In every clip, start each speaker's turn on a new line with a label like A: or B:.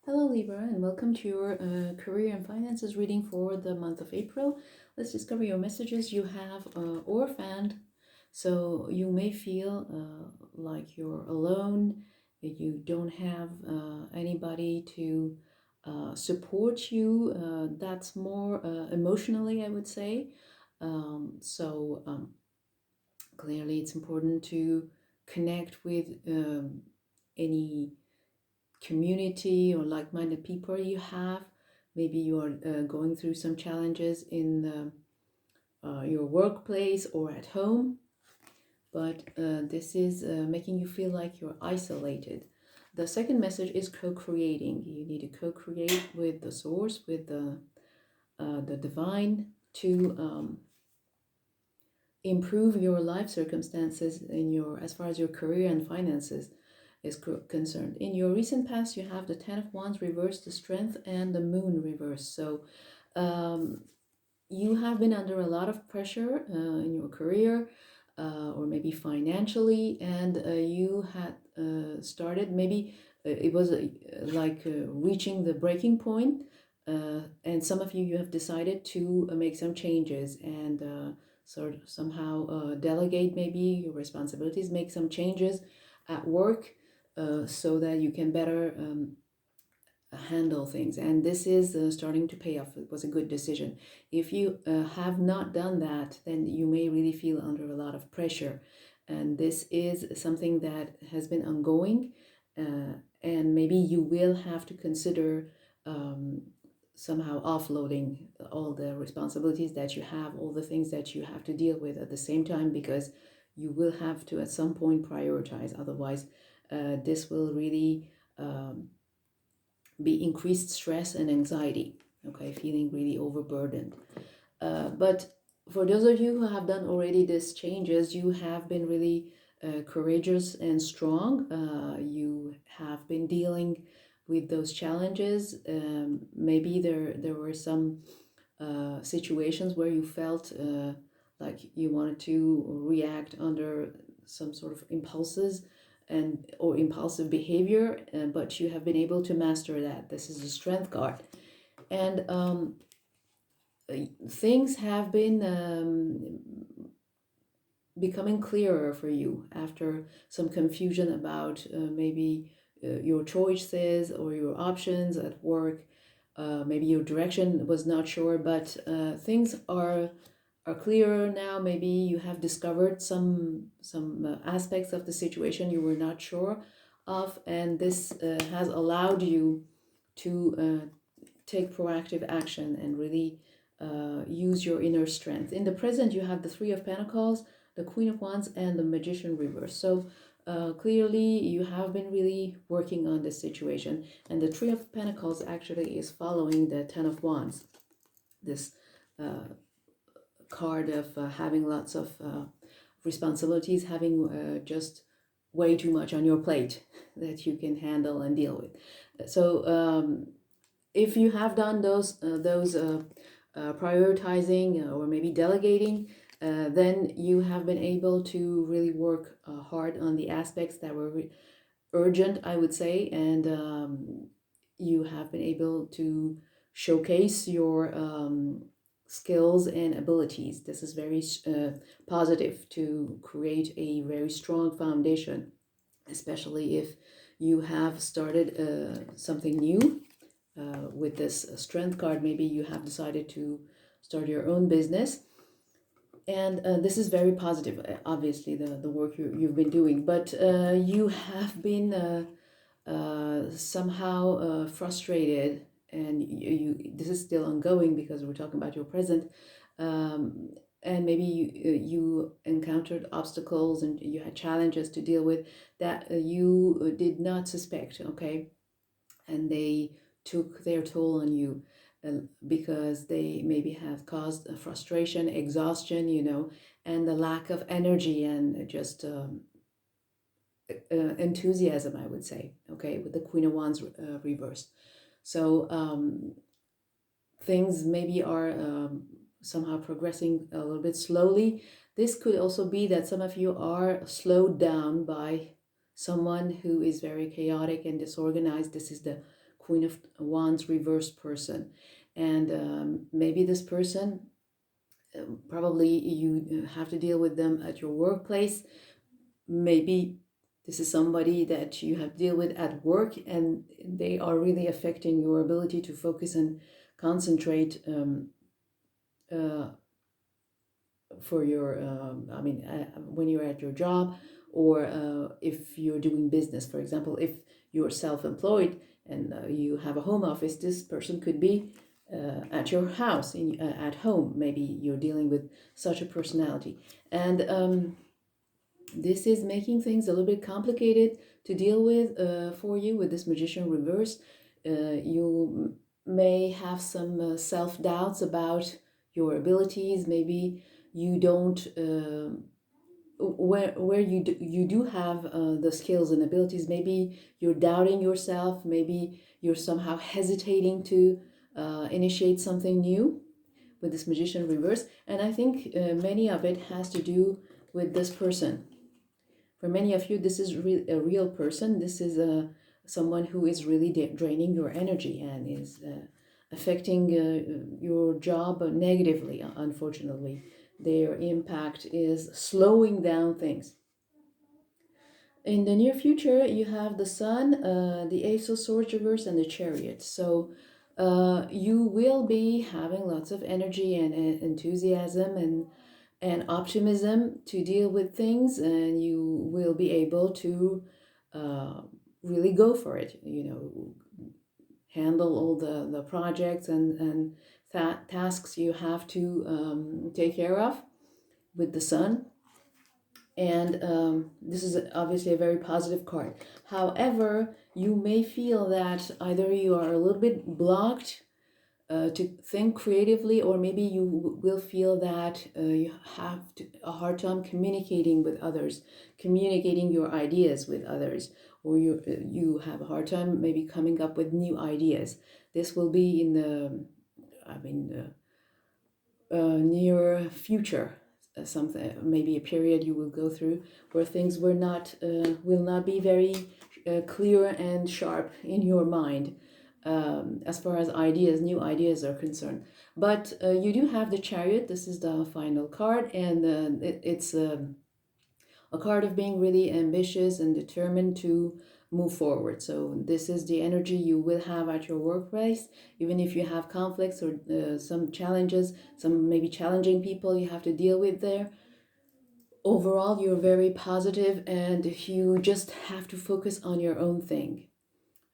A: Hello Libra and welcome to your career and finances reading for the month of April. Let's discover your messages you have or found. So you may feel like you're alone, that you don't have anybody to support you. That's more emotionally, I would say. Clearly it's important to connect with any community or like-minded people you have. Maybe you are going through some challenges in your workplace or at home, but this is making you feel like you're isolated. The second message is co-creating. You need to co-create with the source, with the divine, to improve your life circumstances in your as far as your career and finances is concerned. In your recent past, you have the Ten of Wands reversed, the Strength, and the Moon reversed. So you have been under a lot of pressure in your career or maybe financially, and you had started, maybe it was reaching the breaking point, and some of you have decided to make some changes and sort of somehow delegate maybe your responsibilities, make some changes at work so that you can better handle things. And this is starting to pay off. It was a good decision. If you have not done that, then you may really feel under a lot of pressure. And this is something that has been ongoing. And maybe you will have to consider somehow offloading all the responsibilities that you have, all the things that you have to deal with at the same time, because you will have to at some point prioritize. Otherwise, this will really be increased stress and anxiety, okay, feeling really overburdened. But for those of you who have done already these changes, you have been really courageous and strong. You have been dealing with those challenges. Maybe there were some situations where you felt like you wanted to react under some sort of impulses and or impulsive behavior, but you have been able to master that. This is a strength card, and things have been becoming clearer for you after some confusion about maybe your choices or your options at work. Maybe your direction was not sure, but things are clearer now. Maybe you have discovered some aspects of the situation you were not sure of, and this has allowed you to take proactive action and really use your inner strength. In the present, you have the Three of Pentacles, the Queen of Wands, and the Magician reverse. So clearly you have been really working on this situation, and the Three of Pentacles actually is following the Ten of Wands, this card of having lots of responsibilities, having just way too much on your plate that you can handle and deal with. So if you have done those prioritizing or maybe delegating, then you have been able to really work hard on the aspects that were urgent, I would say, and you have been able to showcase your skills and abilities. This is very positive to create a very strong foundation, especially if you have started something new. With this strength card, maybe you have decided to start your own business, and this is very positive, obviously, the work you've been doing, but you have been somehow frustrated, and this is still ongoing because we're talking about your present, and maybe you encountered obstacles and you had challenges to deal with that you did not suspect, okay, and they took their toll on you because they maybe have caused frustration, exhaustion, and the lack of energy and just enthusiasm, I would say, okay, with the Queen of Wands reversed. So things maybe are somehow progressing a little bit slowly. This could also be that some of you are slowed down by someone who is very chaotic and disorganized. This is the Queen of Wands reversed person. And maybe this person, probably you have to deal with them at your workplace. Maybe this is somebody that you have to deal with at work, and they are really affecting your ability to focus and concentrate uh, for your, when you're at your job, or if you're doing business. For example, if you're self-employed and you have a home office, this person could be at your house, at home. Maybe you're dealing with such a personality. And this is making things a little bit complicated to deal with for you with this Magician reverse. You may have some self-doubts about your abilities. Maybe you don't, where you do have the skills and abilities, maybe you're doubting yourself. Maybe you're somehow hesitating to initiate something new with this Magician reverse. And I think many of it has to do with this person. For many of you, this is a real person. This is someone who is really draining your energy and is affecting your job negatively, unfortunately. Their impact is slowing down things. In the near future, you have the Sun, the Ace of Swords reverse, and the Chariot. So you will be having lots of energy and enthusiasm and optimism to deal with things, and you will be able to really go for it, handle all the projects and tasks you have to take care of with the Sun. And this is obviously a very positive card. However, you may feel that either you are a little bit blocked to think creatively, or maybe you will feel that you have a hard time communicating with others, communicating your ideas with others, or you have a hard time maybe coming up with new ideas. This will be in the, near future. Something, maybe a period you will go through where things will not be very clear and sharp in your mind. As far as new ideas are concerned. But you do have the Chariot. This is the final card, and it's a card of being really ambitious and determined to move forward. So this is the energy you will have at your workplace, even if you have conflicts or some challenges, some maybe challenging people you have to deal with there. Overall, you're very positive, and you just have to focus on your own thing.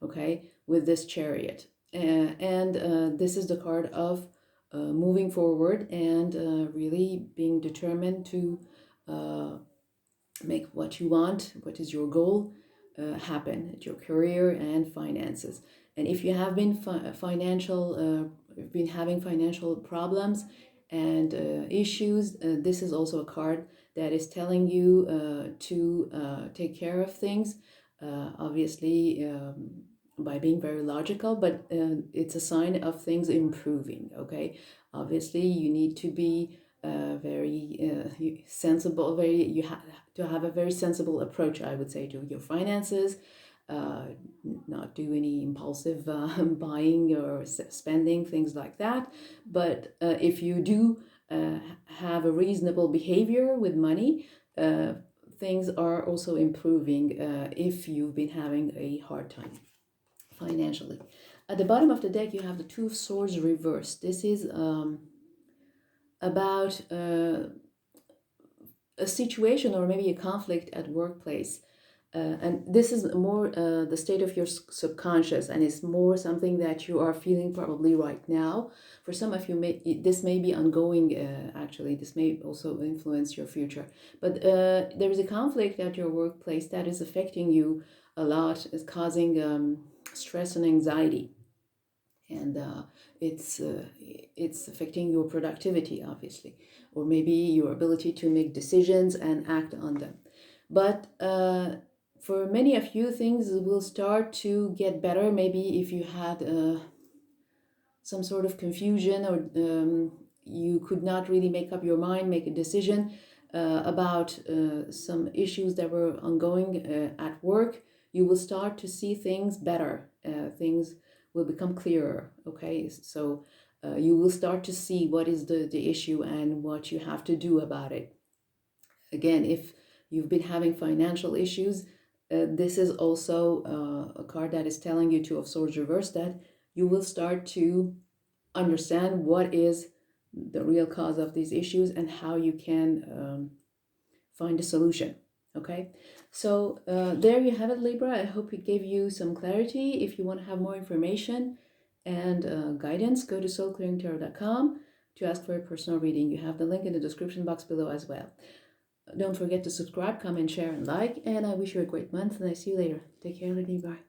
A: Okay, with this Chariot. And this is the card of moving forward and really being determined to make what you want, what is your goal, happen at your career and finances. And if you have been been having financial problems and issues, this is also a card that is telling you to take care of things. Obviously, by being very logical, but it's a sign of things improving. Okay, obviously you need to be very sensible. You have to have a very sensible approach, I would say, to your finances. Not do any impulsive buying or spending, things like that. But if you do have a reasonable behavior with money, things are also improving if you've been having a hard time financially. At the bottom of the deck, you have the Two of Swords reversed. This is about a situation or maybe a conflict at workplace. And this is more the state of your subconscious, and it's more something that you are feeling probably right now. For some of you, this may be ongoing, actually. This may also influence your future. But there is a conflict at your workplace that is affecting you a lot, is causing stress and anxiety. And it's affecting your productivity, obviously, or maybe your ability to make decisions and act on them. But for many of you, things will start to get better. Maybe if you had some sort of confusion, or you could not really make up your mind, make a decision about some issues that were ongoing at work, you will start to see things better. Things will become clearer. Okay, so you will start to see what is the issue and what you have to do about it. Again, if you've been having financial issues, this is also a card that is telling you, Two of Swords reverse, that you will start to understand what is the real cause of these issues and how you can find a solution. Okay, so there you have it, Libra. I hope it gave you some clarity. If you want to have more information and guidance, go to soulclearingtarot.com to ask for a personal reading. You have the link in the description box below as well. Don't forget to subscribe, comment, share, and like. And I wish you a great month, and I see you later. Take care, Libra. Bye.